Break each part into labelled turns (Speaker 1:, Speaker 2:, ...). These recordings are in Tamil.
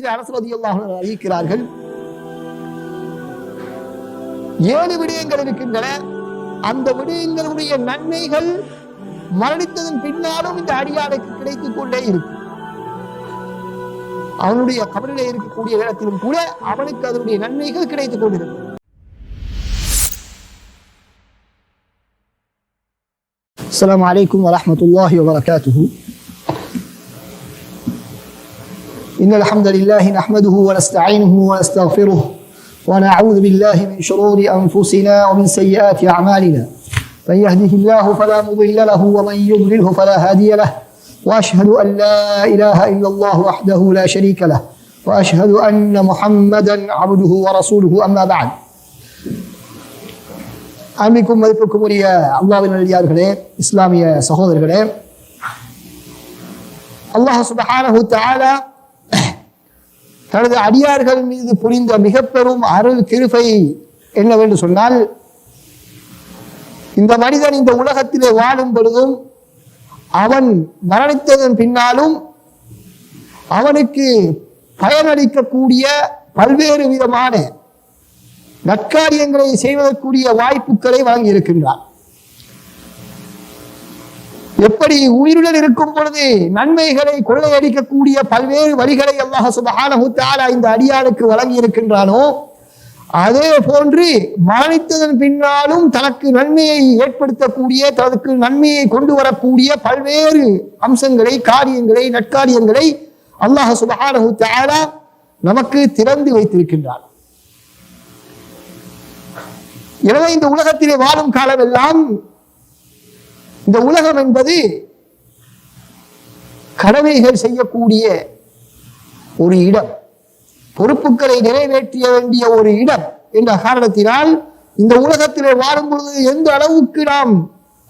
Speaker 1: ஹதீஸில் அனஸ் ரலியல்லாஹு அன்ஹு அறிவிக்கிறார்கள், 7 விடயங்கள் இருக்கின்றன. அந்த விடயங்களுடைய நன்மைகள் மரணித்ததன் பின்னாலும் இந்த அடியானுக்கு கிடைத்துக் கொண்டே இருக்கும். அவனுடைய கபரிலே இருக்கக்கூடிய நேரத்திலும் கூட அவனுக்கு அதனுடைய நன்மைகள் கிடைத்துக் கொண்டிருக்கும். السلام عليكم ورحمة الله وبركاته. إن الحمد لله نحمده ونستعينه ونستغفره ونعوذ بالله من شرور أنفسنا ومن سيئات أعمالنا. من يهده الله فلا مضل له ومن يضلله فلا هادي له. وأشهد أن لا إله إلا الله وحده لا شريك له. وأشهد أن محمدا عبده ورسوله. أما بعد. அன்பிற்கும் மதிப்புக்கும் உரிய அல்லாஹ்வின் நல்லடியார்களே, இஸ்லாமிய சகோதரர்களே, அல்லாஹ் சுப்ஹானஹு தஆலா தனது அடியார்கள் மீது புரிந்த மிக பெரும் அருள் கிருபை என்னவென்று சொன்னால், இந்த மனிதன் இந்த உலகத்திலே வாழும் பொழுதும் அவன் மரணித்ததன் பின்னாலும் அவனுக்கு பயனளிக்கக்கூடிய பல்வேறு விதமான நற்காரியங்களை செய்வதற்குரிய வாய்ப்புகளை வழங்கி இருக்கின்றார். எப்படி உயிருடன் இருக்கும் பொழுது நன்மைகளை கொள்ளையடிக்கக்கூடிய பல்வேறு வழிகளை அல்லாஹ் சுப்ஹானஹு தஆலா இந்த அடியானுக்கு வழங்கி இருக்கின்றானோ, அதே போன்று மரணித்ததன் பின்னாலும் தனக்கு நன்மையை ஏற்படுத்தக்கூடிய, தனக்கு நன்மையை கொண்டு வரக்கூடிய பல்வேறு அம்சங்களை, காரியங்களை, நற்காரியங்களை அல்லாஹ் சுப்ஹானஹு தஆலா நமக்கு திறந்து வைத்திருக்கின்றார். எனவே இந்த உலகத்திலே வாழும் காலமெல்லாம் இந்த உலகம் என்பது கடமைகள் செய்யக்கூடிய ஒரு இடம், பொறுப்புகளை நிறைவேற்ற வேண்டிய ஒரு இடம் என்ற காரணத்தினால் இந்த உலகத்திலே வாழும் பொழுது எந்த அளவுக்கு நாம்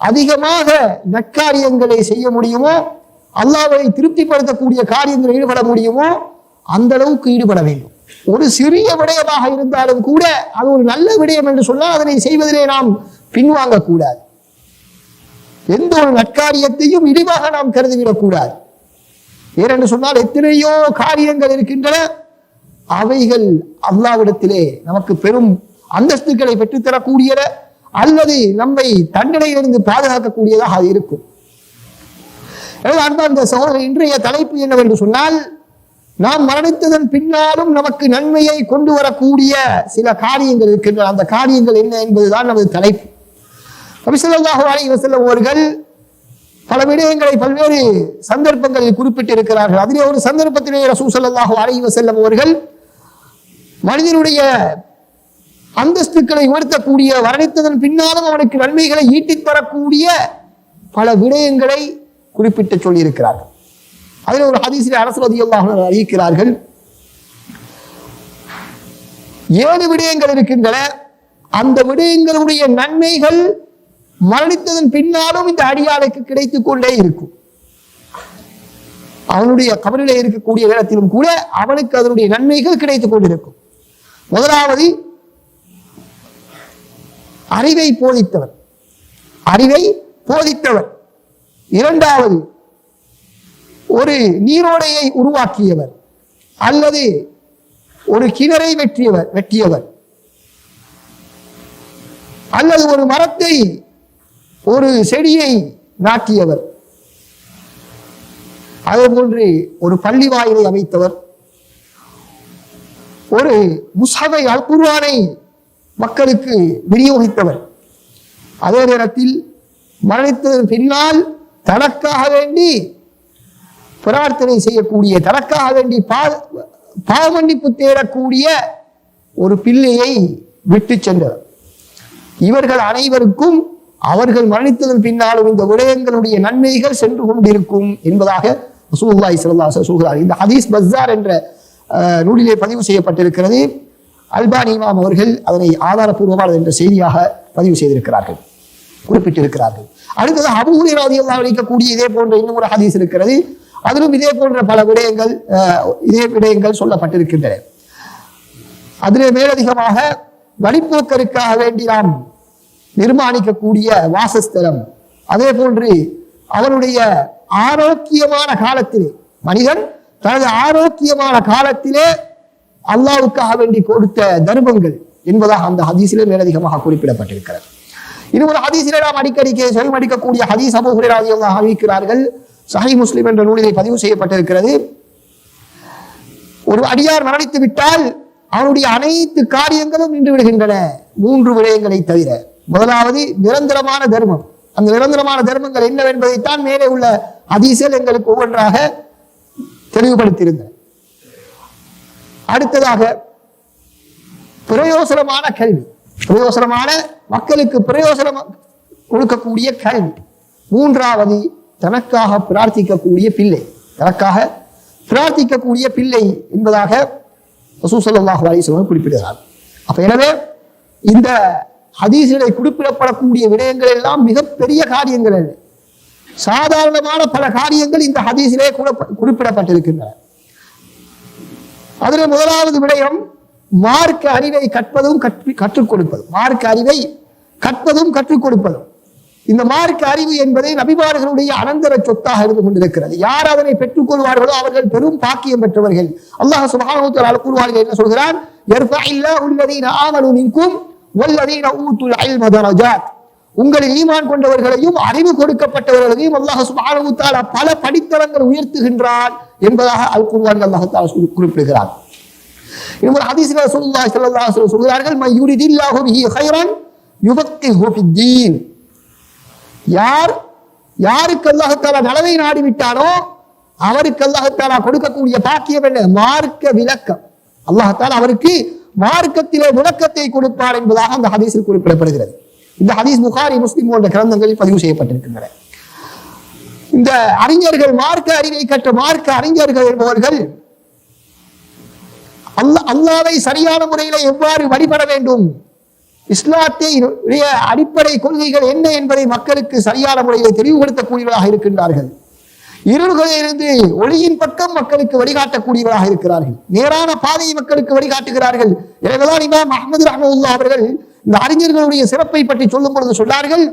Speaker 1: அதிகமாக நற்காரியங்களை செய்ய முடியுமோ, அல்லாஹ்வை திருப்திப்படுத்தக்கூடிய காரியங்களில் ஈடுபட முடியுமோ அந்த அளவுக்கு ஈடுபட வேண்டும். ஒரு சிறிய விடயமாக இருந்தாலும் கூட அது ஒரு நல்ல விடயம் என்று சொன்னால் அதனை செய்வதிலே நாம் பின்வாங்க கூடாது. எந்த ஒரு நற்காரியத்தையும் இழிவாக நாம் கருதிவிடக் கூடாது. ஏனென்று சொன்னால் எத்தனையோ காரியங்கள் இருக்கின்றன, அவைகள் அல்லாஹ்விடத்திலே நமக்கு பெரும் அந்தஸ்துகளை பெற்றுத்தரக்கூடியத அல்லது நம்மை தண்டனையிலிருந்து பாதுகாக்கக்கூடியதாக அது இருக்கும். அன்பார்ந்த சகோதரர், இன்றைய தலைப்பு என்னவென்று சொன்னால், நாம் மரணித்ததன் பின்னாலும் நமக்கு நன்மையை கொண்டு வரக்கூடிய சில காரியங்கள் இருக்கின்றன. அந்த காரியங்கள் என்ன என்பதுதான் நமது தலைப்பு. நபி ஸல்லல்லாஹு அலைஹி வஸல்லம் அவர்கள் பல விடயங்களை பல்வேறு சந்தர்ப்பங்களில் குறிப்பிட்டிருக்கிறார்கள். அதிலே ஒரு சந்தர்ப்பத்திலே ரசூல் ஸல்லல்லாஹு அலைஹி வஸல்லம் அவர்கள் மனிதனுடைய அந்தஸ்துக்களை உயர்த்தக்கூடிய, மரணித்ததன் பின்னாலும் அவனுக்கு நன்மைகளை ஈட்டித் தரக்கூடிய பல விடயங்களை குறிப்பிட்டு சொல்லியிருக்கிறார்கள். அதில் ஒரு ஹதீஸில் அனஸ் ரலியல்லாஹு அன்ஹு அறிவிக்கிறார்கள், 7 விடயங்கள் இருக்கின்றன. அந்த விடயங்களுடைய நன்மைகள் மரணித்ததன் பின்னாலும் இந்த அடியானுக்கு கிடைத்துக் கொண்டே இருக்கும். அவனுடைய கபரிலே இருக்கக்கூடிய நேரத்திலும் கூட அவனுக்கு அதனுடைய நன்மைகள் கிடைத்துக் கொண்டிருக்கும். முதலாவது, அறிவை போதித்தவர், அறிவை போதித்தவர். இரண்டாவது, ஒரு நீரோடையை உருவாக்கியவர் அல்லது ஒரு கிணறை வெட்டியவர் அல்லது ஒரு மரத்தை, ஒரு செடியை நாட்டியவர், அதே போன்று ஒரு பள்ளி வாயிலை அமைத்தவர், ஒரு முஸ்ஹபை, அல் குர்ஆனை மக்களுக்கு விநியோகித்தவர், அதே நேரத்தில் மரணித்ததன் பின்னால் தனக்காக வேண்டி பிரார்த்தனை செய்யக்கூடிய, தனக்காக வேண்டி பாவமன்னிப்பு தேடக்கூடிய ஒரு பிள்ளையை விட்டு சென்றவர். இவர்கள் அனைவருக்கும் அவர்கள் மரணித்ததன் பின்னாலும் இந்த விடயங்களுடைய நன்மைகள் சென்று கொண்டிருக்கும் என்பதாக ரசூலுல்லாஹி ஸல்லல்லாஹு அலைஹி வஸல்லம் சொல்கிறார். இந்த ஹதீஸ் பஸ்ஸார் என்ற நூலிலே பதிவு செய்யப்பட்டிருக்கிறது. அல்பானி இமாம் அவர்கள் அதனை ஆதாரபூர்வமான என்ற செய்தியாக பதிவு செய்திருக்கிறார்கள், குறிப்பிட்டிருக்கிறார்கள். அடுத்தது அபூ ஹுரைரா ரலியல்லாஹு அன்ஹு அறிவிக்கக்கூடிய இதே போன்ற இன்னும் ஒரு ஹதீஸ் இருக்கிறது. அதிலும் இதே போன்ற பல விடயங்கள் சொல்லப்பட்டிருக்கின்றன. அதிலே மேலதிகமாக வழிபோக்கருக்காக வேண்டி நாம் நிர்மாணிக்கக்கூடிய வாசஸ்தலம், அதே போன்று அவனுடைய ஆரோக்கியமான காலத்திலே மனிதன் தனது ஆரோக்கியமான காலத்திலே அல்லாஹ்வுக்காக வேண்டி கொடுத்த தர்மங்கள் என்பதாக அந்த ஹதீஸிலே மேலதிகமாக குறிப்பிடப்பட்டிருக்கிறது. இன்னொரு ஹதீஸிலே நாம் அடிக்கடி செவிமடிக்கக்கூடிய ஹதீஸ் அபூ ஹுரைரா ரலியல்லாஹு அன்ஹு அறிவிக்கிறார்கள். சஹீஹ் முஸ்லிம் என்ற நூலிலே பதிவு செய்யப்பட்டிருக்கிறது. ஒரு அடியார் மரணித்து விட்டால் அவனுடைய அனைத்து காரியங்களும் நின்று விடுகின்றன, 3 விடயங்களை தவிர. முதலாவது நிரந்தரமான தர்மம். அந்த நிரந்தரமான தர்மங்கள் என்னவென்பதைத்தான் மேலே உள்ள ஹதீஸில் எங்களுக்கு ஒவ்வொன்றாக தெளிவுபடுத்தியிருந்தன. அடுத்ததாக பிரயோசனமான கல்வி, பிரயோசனமான மக்களுக்கு பிரயோசனம் கொடுக்கக்கூடிய கல்வி. 3வது தனக்காக பிரார்த்திக்கக்கூடிய பிள்ளை, தனக்காக பிரார்த்திக்கக்கூடிய பிள்ளை என்பதாக ரசூல் ஸல்லல்லாஹு அலைஹி வஸல்லம் குறிப்பிடுகிறார். அப்ப எனவே இந்த ஹதீஸிலே குறிப்பிடப்படக்கூடிய விடயங்கள் எல்லாம் மிகப்பெரிய காரியங்கள் அல்ல, சாதாரணமான பல காரியங்கள் இந்த ஹதீஸிலே குறிப்பிடப்பட்டிருக்கின்றன. அதில் முதலாவது விடயம் மார்க்க அறிவை கற்பதும் கற்றுக் கொடுப்பதும். மார்க்க அறிவை கற்பதும் கற்றுக் கொடுப்பதும். இந்த மார்க்க அறிவு என்பதை நபிமார்களுடைய அனந்தர சொத்தாக இருந்து கொண்டிருக்கிறது. யார் அதனை பெற்றுக் கொள்வார்களோ அவர்கள் பெரும் பாக்கியம் பெற்றவர்கள். அல்லாஹ் சுப்ஹானஹு வ தஆலா குர்ஆனில் என்ன சொல்கிறான்? யர்ஃபஇல்லாஹு அல்லதீன ஆமனூ மின்கும் வல்லதீன ஊதுல் இல்ம தரஜாத். உங்களில் ஈமான் கொண்டவர்களையும் அறிவு கொடுக்கப்பட்டவர்களையும் அல்லாஹ் சுப்ஹானஹு வ தஆலா பல படித்தரங்கள் உயர்த்துகின்றான் என்பதாக அல் குர்ஆனில் அல்லாஹ் தஆலா குறிப்பிடுகிறார். இன்னொரு ஹதீஸில் ரசூலுல்லாஹி ஸல்லல்லாஹு அலைஹி வஸல்லம் சொல்கிறார்கள், மன் யுரிதில்லாஹு பிஹி கைரன் யுஃபக்கிஹு ஃபித்தீன். யாருக்கு அல்லாஹ் தஆலா நலவை நாடி விட்டானோ அவருக்கு அல்லாஹ் தஆலா கொடுக்கக்கூடிய பாக்கியம் என்ன? மார்க்க விளக்கம். அல்லாஹ் தஆலா அவருக்கு மார்க்கத்திலே விளக்கத்தை கொடுப்பார் என்பதாக அந்த ஹதீஸில் குறிப்பிடப்படுகிறது. இந்த ஹதீஸ் புகாரி, முஸ்லிம் போன்ற கிரந்தங்களில் பதிவு செய்யப்பட்டிருக்கின்றன. இந்த அறிஞர்கள், மார்க்க அறிவை கற்ற மார்க்க அறிஞர்கள் என்பவர்கள் அல்லாஹ்வை சரியான முறையில் எவ்வாறு வழிபட வேண்டும், இஸ்லாத்தை அடிப்படை கொள்கைகள் என்ன என்பதை மக்களுக்கு சரியான முறையில் தெளிவுபடுத்தக்கூடியவர்களாக இருக்கின்றார்கள். இருள்களிலிருந்து ஒளியின் பக்கம் மக்களுக்கு வழிகாட்டக்கூடியவர்களாக இருக்கிறார்கள். நேரான பாதையை மக்களுக்கு வழிகாட்டுகிறார்கள். எனவேதான் இமாம் அஹ்மது ரஹ்மத்துல்லாஹி அவர்கள் இந்த அறிஞர்களுடைய சிறப்பை பற்றி சொல்லும் பொழுது சொன்னார்கள்,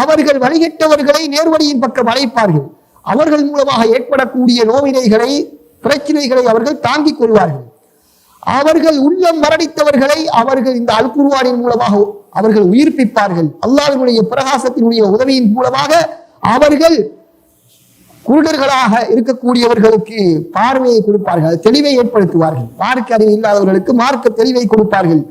Speaker 1: அவர்கள் வழிகட்டவர்களை நேர்வழியின் பக்கம் அழைப்பார்கள். அவர்கள் மூலமாக ஏற்படக்கூடிய நோவினைகளை, பிரச்சனைகளை அவர்கள் தாங்கிக் கொள்வார்கள். அவர்கள் உள்ளம் மரணித்தவர்களை அவர்கள் இந்த அல் குர்ஆனின் மூலமாக அவர்கள் உயிர்ப்பிப்பார்கள். அல்லாஹ்வுடைய பிரகாசத்தினுடைய உதவியின் மூலமாக அவர்கள் குருடர்களாக இருக்கக்கூடியவர்களுக்கு பார்வையை கொடுப்பார்கள், தெளிவை ஏற்படுத்துவார்கள். மார்க்க அறிவு இல்லாதவர்களுக்கு மார்க்க தெளிவை கொடுப்பார்கள்.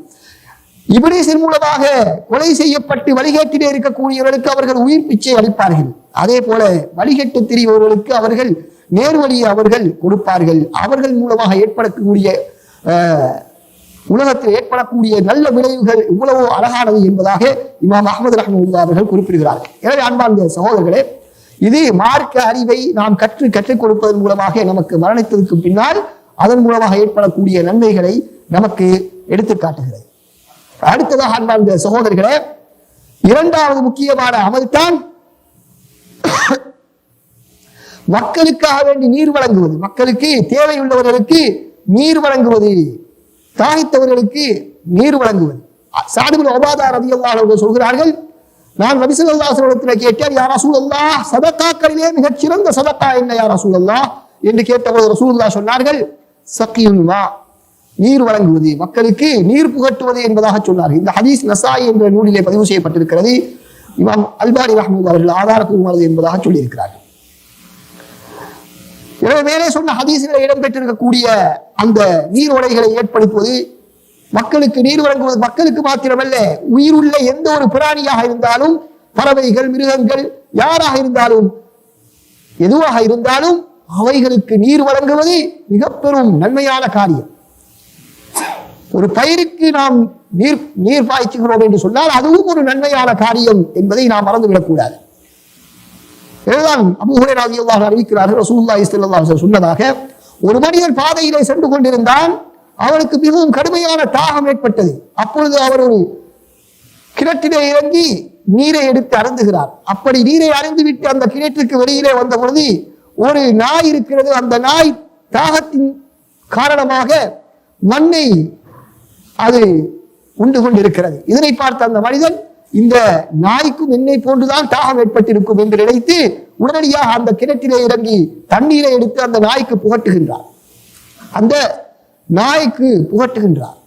Speaker 1: இப்லீஸின் மூலமாக கொலை செய்யப்பட்டு வழிகேட்டிலே இருக்கக்கூடியவர்களுக்கு அவர்கள் உயிர் பிச்சை அளிப்பார்கள். அதே போல வழிகட்டு திரிபவர்களுக்கு அவர்கள் நேர்வழியை அவர்கள் கொடுப்பார்கள். அவர்கள் மூலமாக ஏற்படக்கூடிய உலகத்தில் ஏற்படக்கூடிய நல்ல விளைவுகள் இவ்வளவு அழகானது என்பதாக இமாம் அஹ்மது ரஹ்மத்துல்லாஹி அவர்கள் குறிப்பிடுகிறார்கள். எனவே அன்பார்ந்த சகோதரர்களே, இது மார்க்க அறிவை நாம் கற்றுக் கொடுப்பதன் மூலமாக நமக்கு மரணித்ததற்கு பின்னால் அதன் மூலமாக ஏற்படக்கூடிய நன்மைகளை நமக்கு எடுத்து காட்டுகிறது. அடுத்ததாக அன்பார்ந்த சகோதரர்களே, 2வது முக்கியமான அமல் தான் மக்களுக்காக வேண்டி நீர் வழங்குவது. மக்களுக்கு தேவையுள்ளவர்களுக்கு நீர் வழங்குவது, தாகித்தவர்களுக்கு நீர் வழங்குவது. சஅத் இப்னு உபாதா ரலியல்லாஹு அன்ஹு சொல்கிறார்கள், நான் நபி ஸல்லல்லாஹு அலைஹி வஸல்லம் கேட்டேன், யா ரசூலல்லாஹ், சதகாக்களிலே மிகச் சிறந்த சதகா என்ன யா ரசூலல்லாஹ் என்று கேட்டபோது ரசூலுல்லாஹ் சொன்னார்கள், சகியுல் மா, நீர் வழங்குவது, மக்களுக்கு நீர் புகட்டுவது என்பதாக சொன்னார்கள். இந்த ஹதீஸ் நசாயி என்ற நூலிலே பதிவு செய்யப்பட்டிருக்கிறது. இமாம் அல்பானி ரஹ்மத்துல்லாஹி அவர்கள் ஆதாரபூர்வமானது என்பதாக சொல்லியிருக்கிறார்கள். எனவே மேலே சொன்ன ஹதீஸில் இடம்பெற்றிருக்கக்கூடிய அந்த நீரோடைகளை ஏற்படுத்துவது, மக்களுக்கு நீர் வழங்குவது, மக்களுக்கு மாத்திரமல்ல, உயிருள்ள எந்த ஒரு பிராணியாக இருந்தாலும், பறவைகள், மிருகங்கள், யாராக இருந்தாலும், எதுவாக இருந்தாலும் அவைகளுக்கு நீர் வழங்குவது மிக பெரும் நன்மையான காரியம். ஒரு பயிருக்கு நாம் நீர் பாய்ச்சுகிறோம் என்று சொன்னால் அதுவும் ஒரு நன்மையான காரியம் என்பதை நாம் மறந்துவிடக்கூடாது. இதுதான் அபூ ஹுரைரா ரலியல்லாஹு அன்ஹு அறிவிக்கிறார்கள், ரசூலுல்லாஹி ஸல்லல்லாஹு அலைஹி வஸல்லம் சொன்னதாக, ஒரு மனிதன் பாதையிலே சென்று கொண்டிருந்தான், அவனுக்கு மிகவும் கடுமையான தாகம் ஏற்பட்டது. அப்பொழுது அவர் ஒரு கிணற்றிலே இறங்கி நீரை எடுத்து அருந்துகிறார். அப்படி நீரை அருந்துவிட்டு அந்த கிணற்றுக்கு வெளியிலே வந்த பொழுது ஒரு நாய் இருக்கிறது. அந்த நாய் தாகத்தின் காரணமாக மண்ணை அது உண்டு கொண்டிருக்கிறது. இதனை பார்த்த அந்த மனிதன், இந்த நாய்க்கும் என்னை போன்றுதான் தாகம் ஏற்பட்டிருக்கும் என்று நினைத்து உடனடியாக அந்த கிணற்றிலே இறங்கி தண்ணீரை எடுத்து அந்த நாய்க்கு புகட்டுகின்றார். அந்த நாய்க்கு புகட்டுகின்றார்.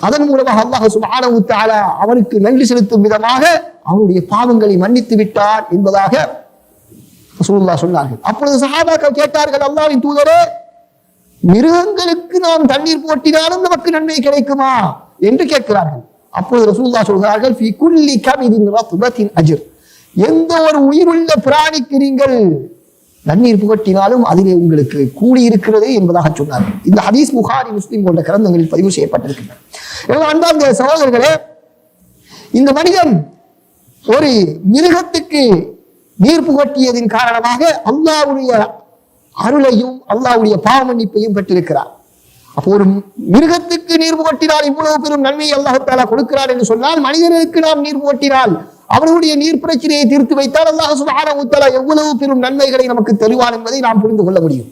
Speaker 1: அதன் மூலமாக அல்லாஹ் சுப்ஹானஹு வ தஆலா அவனுக்கு நன்றி செலுத்தும் விதமாக அவனுடைய பாவங்களை மன்னித்து விட்டார் என்பதாக ரசூலுல்லாஹ் சொன்னார்கள். அப்பொழுது சஹாபாக்கள் கேட்டார்கள், அல்லாஹ்வின் தூதரே, மிருகங்களுக்கு நாம் தண்ணீர் போட்டினாலும் நமக்கு நன்மை கிடைக்குமா என்று கேட்கிறார்கள். அப்பொழுது ரசூலுல்லாஹ் சொல்கிறார்கள், ஃபீ குல்லி கபிதின் ரத்பத்தின் அஜ்ர், எந்த ஒரு உயிருள்ள பிராணிக்கு நீங்கள் நன்னீர் புகட்டினாலும் அதிலே உங்களுக்கு கூலி இருக்கிறது என்பதாக சொன்னார்கள். இந்த ஹதீஸ் புகாரி, முஸ்லிம் போன்ற கிரந்தங்களில் பதிவு செய்யப்பட்டிருக்கின்றன. அன்பார்ந்த சகோதரர்களே, இந்த மனிதன் ஒரு மிருகத்துக்கு நீர் புகட்டியதின் காரணமாக அல்லாஹ்வுடைய அருளையும் அல்லாஹ்வுடைய பாவ மன்னிப்பையும் பெற்றிருக்கிறார். அப்போ ஒரு மிருகத்துக்கு நீர் புகட்டினால் இவ்வளவு பெரும் நன்மையை அல்லாஹ் தஆலா கொடுக்கிறார் என்று சொன்னால், மனிதனுக்கு நாம் நீர் புகட்டினால் அவர்களுடைய நீர் பிரச்சனையை தீர்த்து வைத்தால் அல்லாஹ் சுப்ஹானஹு வ தஆலா எவ்வளவு பெரும் நன்மைகளை நமக்கு தருவான் என்பதை நாம் புரிந்து கொள்ள முடியும்.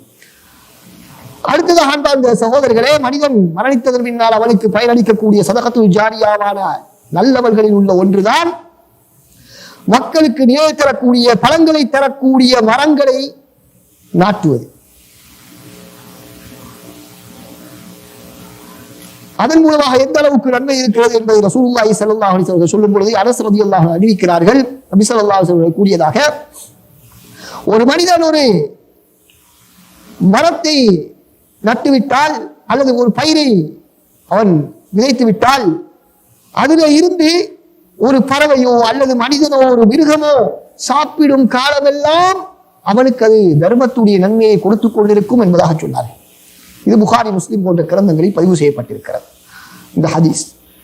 Speaker 1: அடுத்ததாக அன்பார்ந்த சகோதரர்களே, மனிதன் மரணித்ததன் பின்னால் அவனுக்கு பயனளிக்கக்கூடிய சதகத்துல் ஜாரியாவான நல்லவர்களில் உள்ள ஒன்றுதான் மக்களுக்கு நிலை தரக்கூடிய பழங்களை தரக்கூடிய மரங்களை நாட்டுவது. அதன் மூலமாக எந்த அளவுக்கு நன்மை இருக்கிறது என்பதை ரசூலுல்லாஹி ஸல்லல்லாஹு அலைஹி வஸல்லம் சொல்லும் பொழுது அனஸ் ரலியல்லாஹு அன்ஹு அறிவிக்கிறார்கள், நபி ஸல்லல்லாஹு அலைஹி வஸல்லம் கூறியதாக, ஒரு மனிதன் ஒரு மரத்தை நட்டுவிட்டால் அல்லது ஒரு பயிரை அவன் விதைத்து விட்டால் அதில் இருந்து ஒரு பறவையோ அல்லது மனிதனோ ஒரு மிருகமோ சாப்பிடும் காலமெல்லாம் அவனுக்கு அது தர்மத்துடைய நன்மையை கொடுத்து கொண்டிருக்கும் என்பதாக சொன்னார்கள். இது புகாரி, முஸ்லிம் போன்ற கிரந்தங்களில் பதிவு செய்யப்பட்டிருக்கிறது இந்த ஹதீஸ்.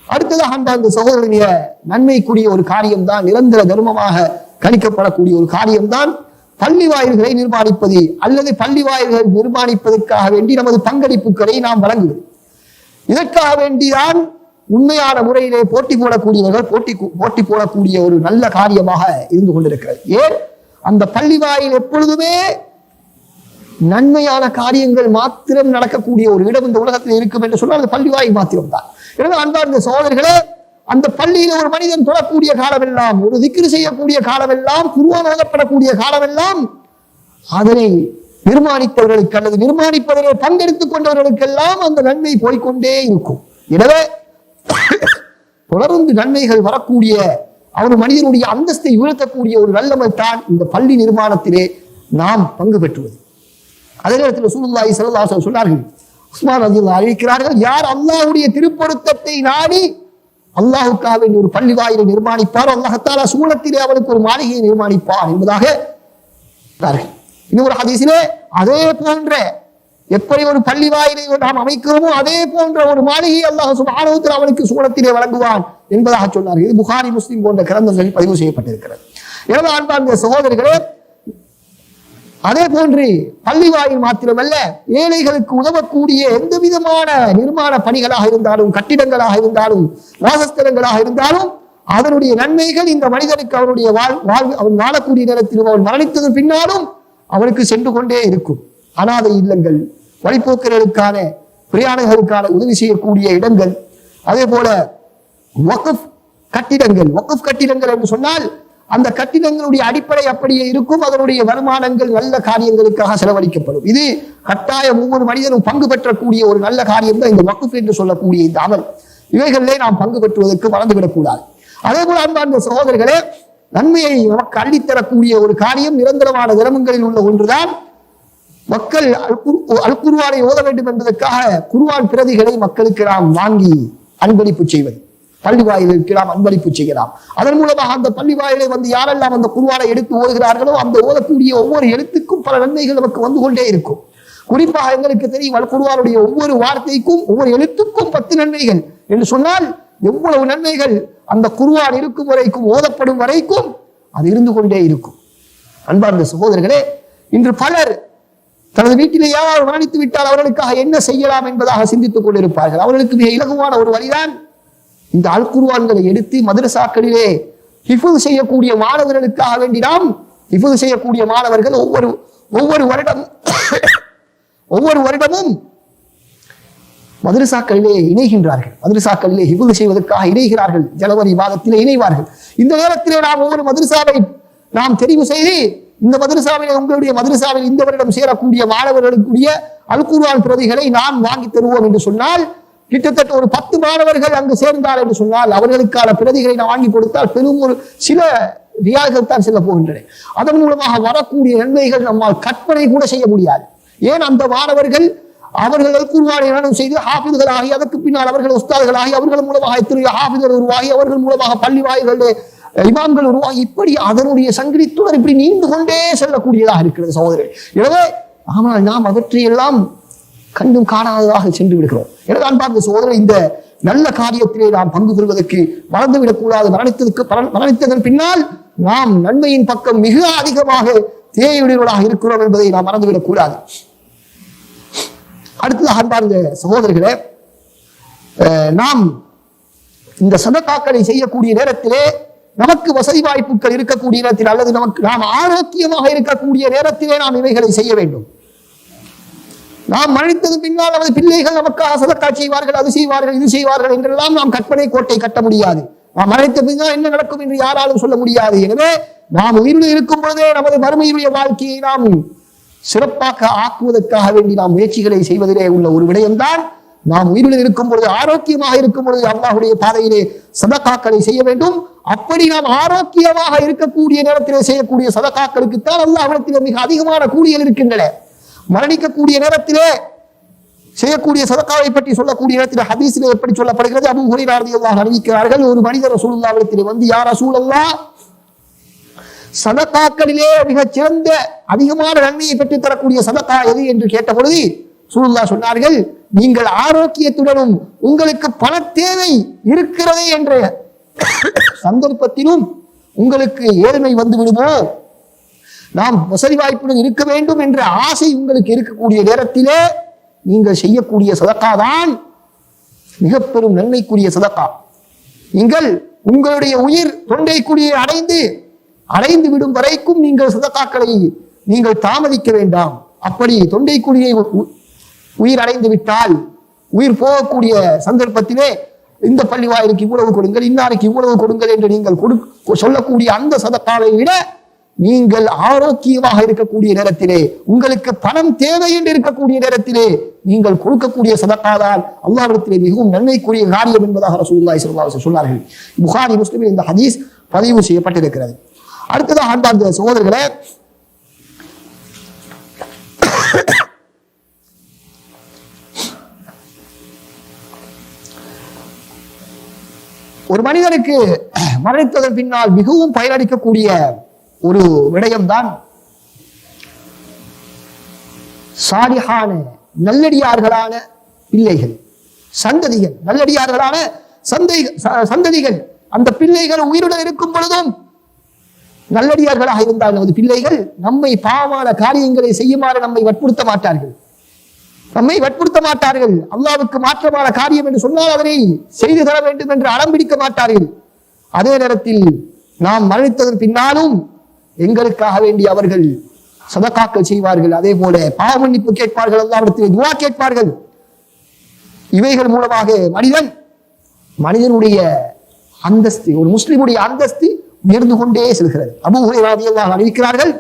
Speaker 1: அடுத்ததாக அந்த சகோதரனுடைய நன்மைக்குரிய ஒரு காரியம்தான், நிரந்தர தர்மமாக கணிக்கப்படக்கூடிய ஒரு காரியம்தான் பள்ளி வாயில்களை நிர்மாணிப்பது அல்லது பள்ளி வாயில்கள் நிர்மாணிப்பதற்காக வேண்டி நமது பங்களிப்புகளை நாம் வழங்குவது. இதற்காக வேண்டிதான் உண்மையான முறையிலே போட்டி போடக்கூடியவர்கள் போட்டி போடக்கூடிய ஒரு நல்ல காரியமாக இருந்து கொண்டிருக்கிறது. ஏன்? அந்த பள்ளி வாயில் எப்பொழுதுமே நன்மையான காரியங்கள் மாத்திரம் நடக்கக்கூடிய ஒரு இடம் இந்த உலகத்தில் இருக்கும் என்று சொன்னால் அது பள்ளி வாயில் மாத்திரம் தான். எனவே அன்பார்ந்த சகோதரர்களே, அந்த பள்ளியில ஒரு மனிதன் தொழக்கூடிய காலமெல்லாம், ஒரு திக்ர் செய்யக்கூடிய காலமெல்லாம், குர்ஆன் ஓதப்படக்கூடிய காலமெல்லாம் அதனை நிர்மாணித்தவர்களுக்கு அல்லது நிர்மாணிப்பதிலே பங்கெடுத்துக் கொண்டவர்களுக்கெல்லாம் அந்த நன்மை போய்கொண்டே இருக்கும். எனவே தொடர்ந்து நன்மைகள் வரக்கூடிய அவர் மனிதனுடைய அந்தஸ்தை உயர்த்தக்கூடிய ஒரு நல்லமை தான் இந்த பள்ளி நிர்மாணத்திலே நாம் பங்கு பெற்றுவது. அதே நேரத்தில் ரசூலுல்லாஹி ஸல்லல்லாஹு அலைஹி வஸல்லம் சொன்னார்கள், உஸ்மான் ரலியல்லாஹு அறிவிக்கிறார்கள், யார் அல்லாஹ்வுடைய திருப்பொருத்தத்தை நாடி அல்லாஹ்வுக்காக ஒரு பள்ளி வாயிலை நிர்மாணிப்பார், அல்லாஹ் தஆலா சூனத்திலே அவனுக்கு ஒரு மாளிகையை நிர்மாணிப்பார் என்பதாக. இன்னொரு ஹதீஸிலே அதே போன்ற எப்படி ஒரு பள்ளி வாயிலை நாம் அமைக்கிறோமோ அதே போன்ற ஒரு மாளிகை அல்லாஹ் சுப்ஹானஹு வ தஆலா அவனுக்கு சூனத்திலே வழங்குவான் என்பதாக சொன்னார்கள். இது புகாரி, முஸ்லிம் போன்ற கிரந்தங்களில் பதிவு செய்யப்பட்டிருக்கிறது. எனவே அன்பார்ந்த சகோதரர்களே, அதே போன்று பள்ளி வாயில் மாத்திரமல்ல, ஏழைகளுக்கு உதவக்கூடிய எந்த விதமான நிர்மாண பணிகளாக இருந்தாலும், கட்டிடங்களாக இருந்தாலும், வாசஸ்தலங்களாக இருந்தாலும் அதனுடைய நன்மைகள் இந்த மனிதனுக்கு அவனுடைய அவன் வாழக்கூடிய நேரத்திலும் அவன் மரணித்ததன் பின்னாலும் அவனுக்கு சென்று கொண்டே இருக்கும். அனாதை இல்லங்கள், வழிபோக்கர்களுக்கான பிரயாணிகளுக்கான உதவி செய்யக்கூடிய இடங்கள், அதே போல வக்ஃப் கட்டிடங்கள் என்று சொன்னால் அந்த கட்டிடங்களுடைய அடிப்படை அப்படியே இருக்கும், அதனுடைய வருமானங்கள் நல்ல காரியங்களுக்காக செலவழிக்கப்படும். இது கட்டாயம் ஒவ்வொரு மனிதனும் பங்கு பெற்றக்கூடிய ஒரு நல்ல காரியம் தான் இந்த வக்ஃப் என்று சொல்லக்கூடிய இந்த அமல். இவைகளிலே நாம் பங்கு பெற்றுவதற்கு மறந்துவிடக்கூடாது. அதே போல அன்பார்ந்த சகோதரர்களே, நன்மையை நமக்கு அள்ளித்தரக்கூடிய ஒரு காரியம் நிரந்தரமான தர்மங்களில் உள்ள ஒன்றுதான் மக்கள் அல் குர்ஆனை ஓத வேண்டும் என்பதற்காக குர்ஆன் பிரதிகளை மக்களுக்கு நாம் வாங்கி அன்பளிப்பு செய்வது. பள்ளி வாயிலுக்கு நாம் அன்பளிப்பு செய்யலாம். அதன் மூலமாக அந்த பள்ளி வாயிலை வந்து யாரெல்லாம் அந்த குர்ஆனை எடுத்து ஓதுகிறார்களோ அந்த ஓதக்கூடிய ஒவ்வொரு எழுத்துக்கும் பல நன்மைகள் நமக்கு வந்து கொண்டே இருக்கும். குறிப்பாக எங்களுக்கு தெரியும், அல் குர்ஆனுடைய ஒவ்வொரு வார்த்தைக்கும் ஒவ்வொரு எழுத்துக்கும் 10 நன்மைகள் என்று சொன்னால் எவ்வளவு நன்மைகள் அந்த குர்ஆன் இருக்கும் வரைக்கும், ஓதப்படும் வரைக்கும் அது இருந்து கொண்டே இருக்கும். அன்பார்ந்த சகோதரர்களே, இன்று பலர் தனது வீட்டிலே யாராவது மரணித்து விட்டால் அவர்களுக்காக என்ன செய்யலாம் என்பதாக சிந்தித்துக் கொண்டிருப்பார்கள். அவர்களுக்கு மிக இலகுவான ஒரு வழிதான் இந்த அல் குர்ஆன்களை எடுத்து மதரசாக்களிலே ஹிஃப்ஸ் செய்யக்கூடிய மாணவர்களுக்காக வேண்டி நாம் ஹிஃப்ஸ் செய்யக்கூடிய மாணவர்கள் ஒவ்வொரு வருடமும் மதரசாக்களிலே இணைகின்றார்கள். மதரசாக்களிலே ஹிஃப்ஸ் செய்வதற்காக இணைகிறார்கள். ஜனவரி மாதத்திலே இணைவார்கள். இந்த நேரத்திலே நாம் ஒவ்வொரு மதரசாவை நாம் தெரிவு செய்து இந்த மதரசாவில், உங்களுடைய மதரசாவில் இந்த வருடம் சேரக்கூடிய மாணவர்களுக்குரிய அல் குர்ஆன் பிரதிகளை நான் வாங்கி தருவோம் என்று சொன்னால், கிட்டத்தட்ட ஒரு 10 மாணவர்கள் அங்கு சேர்ந்தார் என்று சொன்னால் அவர்களுக்கான பிரதிகளை நான் வாங்கி கொடுத்தால் பெரும் ஒரு சில ரியால்கள் தான் செல்ல போகின்றன. அதன் மூலமாக வரக்கூடிய நன்மைகள் நம்மால் கற்பனை கூட செய்ய முடியாது. ஏன் அந்த மாணவர்கள் அவர்கள் அல் குர்ஆனை மனனம் செய்து ஹாஃபிதுகளாகி, அதற்கு பின்னால் அவர்கள் உஸ்தாதுகளாகி, அவர்கள் மூலமாக எத்தனையோ ஹாஃபிதுகள் உருவாகி, அவர்கள் மூலமாக பள்ளி வாயில்களிலே இமாம்கள் உருவாகி, இப்படி அதனுடைய சங்கிலி தொடர் இப்படி நீண்டு கொண்டே செல்லக்கூடியதாக இருக்கிறது சகோதரர். எனவே ஆனால் நாம் அவற்றையெல்லாம் கண்டும் காணாததாக சென்று விடுகிறோம். எனவே அன்பார்ந்த சகோதரர், இந்த நல்ல காரியத்திலே நாம் பங்கு கொள்வதற்கு மறந்துவிடக்கூடாது. மரணித்ததன் பின்னால் நாம் நன்மையின் பக்கம் மிக அதிகமாக தேவையுடையவர்களாக இருக்கிறோம் என்பதை நாம் மறந்துவிடக்கூடாது. அடுத்ததாக அன்பார்ந்த சகோதரர்களே, நாம் இந்த சதகாக்களை செய்யக்கூடிய நேரத்திலே நமக்கு வசதி வாய்ப்புகள் இருக்கக்கூடிய நேரத்தில் அல்லது நாம் ஆரோக்கியமாக இருக்கக்கூடிய நேரத்திலே நாம் இவைகளை செய்ய வேண்டும். நாம் மரணித்தது பின்னால் நமது பிள்ளைகள் நமக்காக சதக்கா செய்வார்கள், அது செய்வார்கள், இது செய்வார்கள் என்றெல்லாம் நாம் கற்பனை கோட்டை கட்ட முடியாது. நாம் மரணித்த பின்னால் என்ன நடக்கும் என்று யாராலும் சொல்ல முடியாது. எனவே நாம் உயிருடன் இருக்கும் பொழுதே நமது மறுமையுடைய வாழ்க்கையை நாம் சிறப்பாக ஆக்குவதற்காக வேண்டி நாம் முயற்சிகளை செய்வதிலே உள்ள ஒரு விடயம்தான், நாம் உயிருடன் இருக்கும் பொழுது, ஆரோக்கியமாக இருக்கும் பொழுது அல்லாஹ்வுடைய பாதையிலே சதகாக்களை செய்ய வேண்டும். அப்படி நாம் ஆரோக்கியமாக இருக்கக்கூடிய நேரத்திலே செய்யக்கூடிய சதகாக்களுக்குத்தான் அல்லாஹ்விடத்திலே மிக அதிகமான கூலிகள் இருக்கின்றன. மரணிக்கக்கூடிய நேரத்திலே செய்யக்கூடிய சதகாவை பற்றி சொல்லக்கூடிய நேரத்தில் ஹதீஸிலே எப்படி சொல்லப்படுகிறது, அபூ ஹுரைரா ரலியல்லாஹு அறிவிக்கிறார்கள், ஒரு மனிதர் ரசூலுல்லாஹ்விடத்திலே வந்து, யா ரசூலல்லாஹ், சதகாக்களிலே மிகச் சிறந்த அதிகமான நன்மையை பெற்றுத் தரக்கூடிய சதகா எது என்று கேட்ட பொழுது ரசூலுல்லாஹ் சொன்னார்கள், நீங்கள் ஆரோக்கியத்துடனும் உங்களுக்கு பண தேவை இருக்கிறதே என்ற சந்தர்ப்பத்திலும் உங்களுக்கு ஏழ்மை வந்து விடுமோ, நாம் வசதி வாய்ப்புடன் இருக்க வேண்டும் என்ற ஆசை உங்களுக்கு இருக்கக்கூடிய நேரத்திலே நீங்கள் செய்யக்கூடிய சதகா தான் மிக பெரும் நன்மைக்குரிய சதகா. நீங்கள் உங்களுடைய உயிர் தொண்டை குழியை அடைந்து விடும் வரைக்கும் நீங்கள் சதகாக்களை நீங்கள் தாமதிக்க வேண்டாம். அப்படி தொண்டை குழியை உயிர் அடைந்து விட்டால், உயிர் போகக்கூடிய சந்தர்ப்பத்திலே இந்த பள்ளி வாயிலுக்கு இவ்வளவு கொடுங்கள், இன்னாருக்கு இவ்வளவு கொடுங்கள் என்று நீங்கள் சொல்லக்கூடிய அந்த சதகாவை விட நீங்கள் ஆரோக்கியமாக இருக்கக்கூடிய நேரத்திலே, உங்களுக்கு பணம் தேவை என்று இருக்கக்கூடிய நேரத்திலே நீங்கள் கொடுக்கக்கூடிய சதகாதான் அல்லாஹ்விடத்திலே மிகவும் நன்மைக்குரிய காரியம் என்பதாக ரசூலுல்லாஹி ஸல்லல்லாஹு அலைஹி வஸல்லம் சொன்னார்கள். புகாரி, முஸ்லிமில் இந்த ஹதீஸ் பதிவு செய்யப்பட்டிருக்கிறது. அடுத்ததாக அன்பார்ந்த சகோதரர்களே, ஒரு மனிதனுக்கு மரணித்ததன் பின்னால் மிகவும் பயனளிக்கக்கூடிய ஒரு விடயம்தான் சாலிஹான நல்லடியார்களான பிள்ளைகள், சந்ததிகள். நல்லடியார்களான சந்ததிகள், அந்த பிள்ளைகள் உயிருடன் இருக்கும் பொழுதும் நல்லடியார்களாக இருந்தால் நமது பிள்ளைகள் நம்மை பாவமான காரியங்களை செய்யுமாறு நம்மை வற்புறுத்த மாட்டார்கள். அல்லாஹ்வுக்கு மாற்றமான காரியம் என்று சொன்னால் அதனை செய்து தர வேண்டும் என்று அடம் பிடிக்க மாட்டார்கள். அதே நேரத்தில் நாம் மரணித்ததன் பின்னாலும் எங்களுக்காக வேண்டி அவர்கள் சதகாக்கள் செய்வார்கள். அதே போல பாவ மன்னிப்பு கேட்பார்கள், அல்லாஹ்விடத்தில் துஆ கேட்பார்கள். இவைகள் மூலமாக மனிதனுடைய அந்தஸ்து, ஒரு முஸ்லிமுடைய அந்தஸ்து உயர்ந்து கொண்டே செல்கிறது. அபூ ஹுரைரா ரலியல்லாஹு அறிவிக்கிறார்கள்,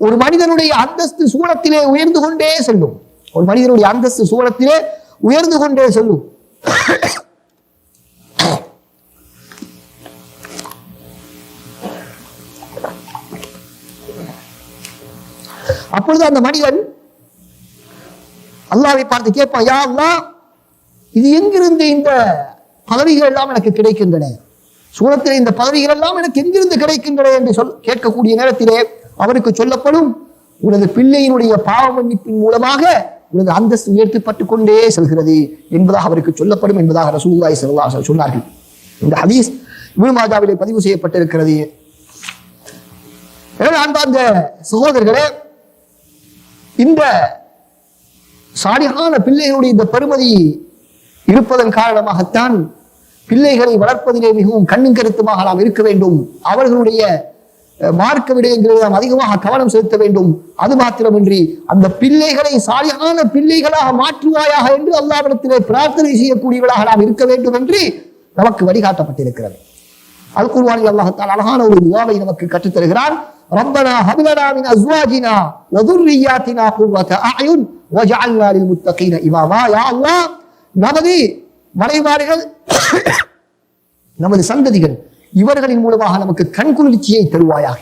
Speaker 1: ஒரு மனிதனுடைய அந்தஸ்து சூழத்திலே உயர்ந்து கொண்டே செல்லும். ஒரு மனிதனுடைய அந்தஸ்து சூழத்திலே உயர்ந்து கொண்டே செல்லும். அப்பொழுது அந்த மனிதன் அல்லாஹ்வை பார்த்து கேட்பான், யா அல்லாஹ், இது எங்கிருந்து இந்த பதவிகள் எல்லாம் எனக்கு கிடைக்கின்றன, சூரத்தில் இந்த பதவிகள் எல்லாம் எனக்கு எங்கிருந்து கிடைக்கின்றன என்று கேட்கக்கூடிய நேரத்திலே அவருக்கு சொல்லப்படும், உனது பிள்ளையினுடைய பாவ மன்னிப்பின் மூலமாக உனது அந்தஸ்து உயர்த்தப்பட்டுக் கொண்டே செல்கிறது என்பதாக அவருக்கு சொல்லப்படும் என்பதாக ரசூலுல்லாஹி ஸல்லல்லாஹு அலைஹி வஸல்லம் சொன்னார்கள். இந்த ஹதீஸ் இப்னு மாஜாவிலே பதிவு செய்யப்பட்டிருக்கிறது. எனவே அன்பார்ந்த சகோதரர்களே, இந்த சாலிஹான பிள்ளைகளுடைய இந்த பெருமதி இருப்பதன் காரணமாகத்தான் பிள்ளைகளை வளர்ப்பதிலே மிகவும் கண்ணும் கருத்துமாக நாம் இருக்க வேண்டும். அவர்களுடைய மார்க்க விடயங்களை நாம் அதிகமாக கவனம் செலுத்த வேண்டும். அது மாத்திரமின்றி அந்த பிள்ளைகளை சாலிஹான பிள்ளைகளாக மாற்றுவாயாக என்று அல்லாஹ்விடத்திலே பிரார்த்தனை செய்யக்கூடியவர்களாக நாம் இருக்க வேண்டும் என்று நமக்கு வழிகாட்டப்பட்டிருக்கிறது. அல் குர்ஆனில் அல்லாஹ் தஆலா அழகான ஒரு துஆவை நமக்கு கற்றுத் தருகிறான். ரப்பனா ஹப் லனா மின் அஸ்வாஜினா வ ذُرِّيَّاتِنَا قُرَّةَ أَعْيُنٍ وَاجْعَلْنَا لِلْمُتَّقِينَ إِمَامًا. யா அல்லாஹ், நமது மனைவார்கள், நமது சந்ததிகள், இவர்களின் மூலமாக நமக்கு கண்குளிர்ச்சியை தருவாயாக.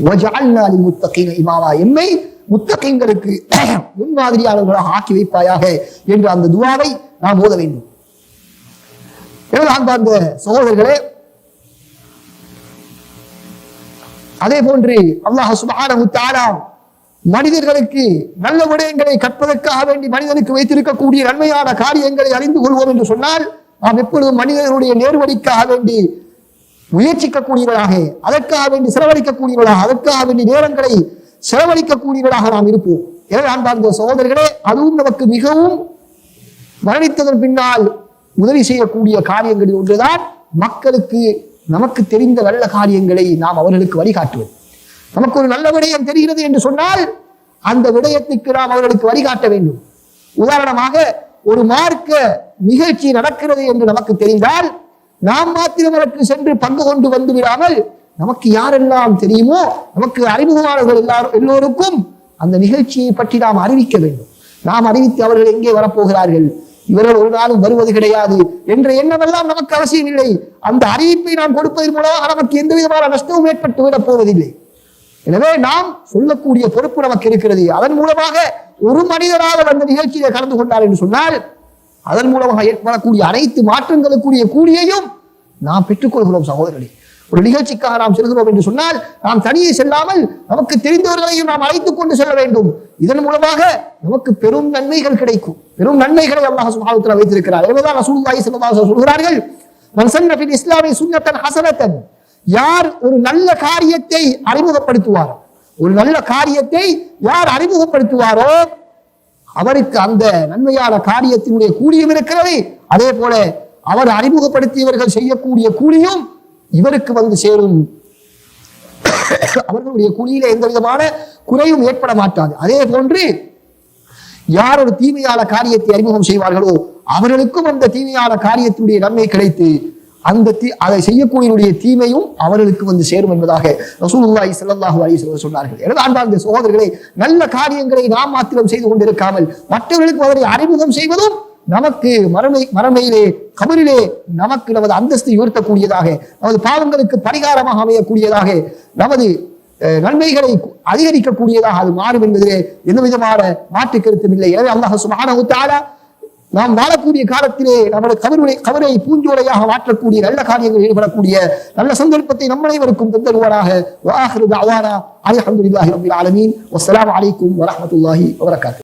Speaker 1: وَاجْعَلْنَا لِلْمُتَّقِينَ إِمَامًا, எம்மை முத்தகீன்களுக்கு முன்மாதிரியாளர்களாக ஆக்கி வைப்பாயாக என்ற அந்த துஆவை நாம் ஓத வேண்டும். எனது அன்பார்ந்த சகோதரர்களே, அதே போன்று அல்லாஹ் சுப்ஹானஹு வ தஆலா மனிதர்களுக்கு நல்ல விடயங்களை கற்பதற்காக வேண்டி மனிதனுக்கு வைத்திருக்கக்கூடிய நன்மையான காரியங்களை அறிந்து கொள்வோம் என்று சொன்னால், நாம் எப்பொழுதும் மனிதர்களுடைய நேர்வழிக்காக வேண்டி முயற்சிக்கக்கூடியவர்களாக, அதற்காக வேண்டி செலவழிக்கக்கூடியவர்களாக, அதற்காக வேண்டி நேரங்களை செலவழிக்கக்கூடியவர்களாக நாம் இருப்போம். எனவே அன்பார்ந்த சகோதரர்களே, அதுவும் நமக்கு மிகவும் மரணித்ததன் பின்னால் உதவி செய்யக்கூடிய காரியங்களில் ஒன்றுதான் மக்களுக்கு நமக்கு தெரிந்த நல்ல காரியங்களை நாம் அவர்களுக்கு வழிகாட்டுவது. நமக்கு ஒரு நல்ல விடயம் தெரிகிறது என்று சொன்னால் அந்த விடயத்துக்கு நாம் அவர்களுக்கு வழிகாட்ட வேண்டும். உதாரணமாக, ஒரு மார்க்க நிகழ்ச்சி நடக்கிறது என்று நமக்கு தெரிந்தால் நாம் மாத்திரம் அதற்கு சென்று பங்கு கொண்டு வந்து விடாமல், நமக்கு யாரெல்லாம் தெரியுமோ, நமக்கு அறிமுகமானவர்கள் எல்லோருக்கும் அந்த நிகழ்ச்சியை பற்றி நாம் அறிவிக்க வேண்டும். நாம் அறிவித்து அவர்கள் எங்கே வரப்போகிறார்கள், இவர்கள் ஒரு நாளும் வருவது கிடையாது என்ற எண்ணமெல்லாம் நமக்கு அவசியம் இல்லை. அந்த அறிவிப்பை நாம் கொடுப்பதன் மூலமாக நமக்கு எந்த விதமான நஷ்டமும் ஏற்பட்டு விடப் போவதில்லை. எனவே நாம் சொல்லக்கூடிய பொறுப்பு நமக்கு இருக்கிறது. அதன் மூலமாக ஒரு மனிதராக அந்த நிகழ்ச்சியில கலந்து கொண்டார் என்று சொன்னால், அதன் மூலமாக ஏற்படக்கூடிய அனைத்து மாற்றங்களுக்குரிய கூலியையும் நாம் பெற்றுக்கொள்கிறோம். சகோதரர்களே, ஒரு நிகழ்ச்சிக்காக நாம் செல்கிறோம் என்று சொன்னால் நாம் தனியே செல்லாமல் நமக்கு தெரிந்தவர்களையும் நாம் அழைத்துக் கொண்டு செல்ல வேண்டும். இதன் மூலமாக நமக்கு பெரும் நன்மைகள் கிடைக்கும். பெரும் நன்மைகளை அல்லாஹ் சுப்ஹானஹு வ தஆலா வைத்திருக்கிறார். எனவேதான் ரசூலுல்லாஹி ஸல்லல்லாஹு அலைஹி வஸல்லம் சொல்கிறார்கள், மன் சன்ன ஃபில் இஸ்லாமி சுன்னத்தன் ஹஸனத்தன், யார் ஒரு நல்ல காரியத்தை அறிமுகப்படுத்துவாரோ, ஒரு நல்ல காரியத்தை யார் அறிமுகப்படுத்துவாரோ அவருக்கு அந்த நன்மையான காரியத்தினுடைய கூலியும் இருக்கிறது. அதே போல அவர் அறிமுகப்படுத்தியவர்கள் செய்யக்கூடிய கூலியும் இவருக்கு வந்து சேரும். அவர்களுடைய கூலியில எந்த விதமான குறையும் ஏற்பட மாட்டாது. அதே போன்று யார் ஒரு தீமையான காரியத்தை அறிமுகம் செய்வார்களோ அவர்களுக்கும் அந்த தீமையான காரியத்தினுடைய நன்மை கிடைத்து அந்த அதை செய்யக்கூடிய தீமையும் அவர்களுக்கு வந்து சேரும் என்பதாக ரசூலுல்லாஹி ஸல்லல்லாஹு அலைஹி வஸல்லம் சொன்னார்கள். எனவே அன்பார்ந்த சகோதரர்களே, நல்ல காரியங்களை நாம் மாத்திரம் செய்து கொண்டிருக்காமல் மற்றவர்களுக்கு அவரை அறிமுகம் செய்வதும் நமக்கு மறுமையிலே கபரிலே நமக்கு நமது அந்தஸ்தை உயர்த்தக்கூடியதாக, நமது பாவங்களுக்கு பரிகாரமாக அமையக்கூடியதாக, நமது நன்மைகளை அதிகரிக்கக்கூடியதாக அது மாறும் என்பதிலே எந்த விதமான மாற்று கருத்தும் இல்லை. எனவே அல்லாஹ் சுப்ஹானஹு வ தஆலா நாம் வாழக்கூடிய காலத்திலே நமது கபரை பூஞ்சோலையாக மாற்றக்கூடிய நல்ல காரியங்கள் ஈடுபடக்கூடிய நல்ல சந்தர்ப்பத்தை நம் அனைவருக்கும் தந்தருவாராக. வ ஆகிரு தஅவானா அல்ஹம்துலில்லாஹி ரப்பில் ஆலமீன். வஸ்ஸலாமு அலைக்கும் வரஹ்மத்துல்லாஹி வபரகாத்துஹு.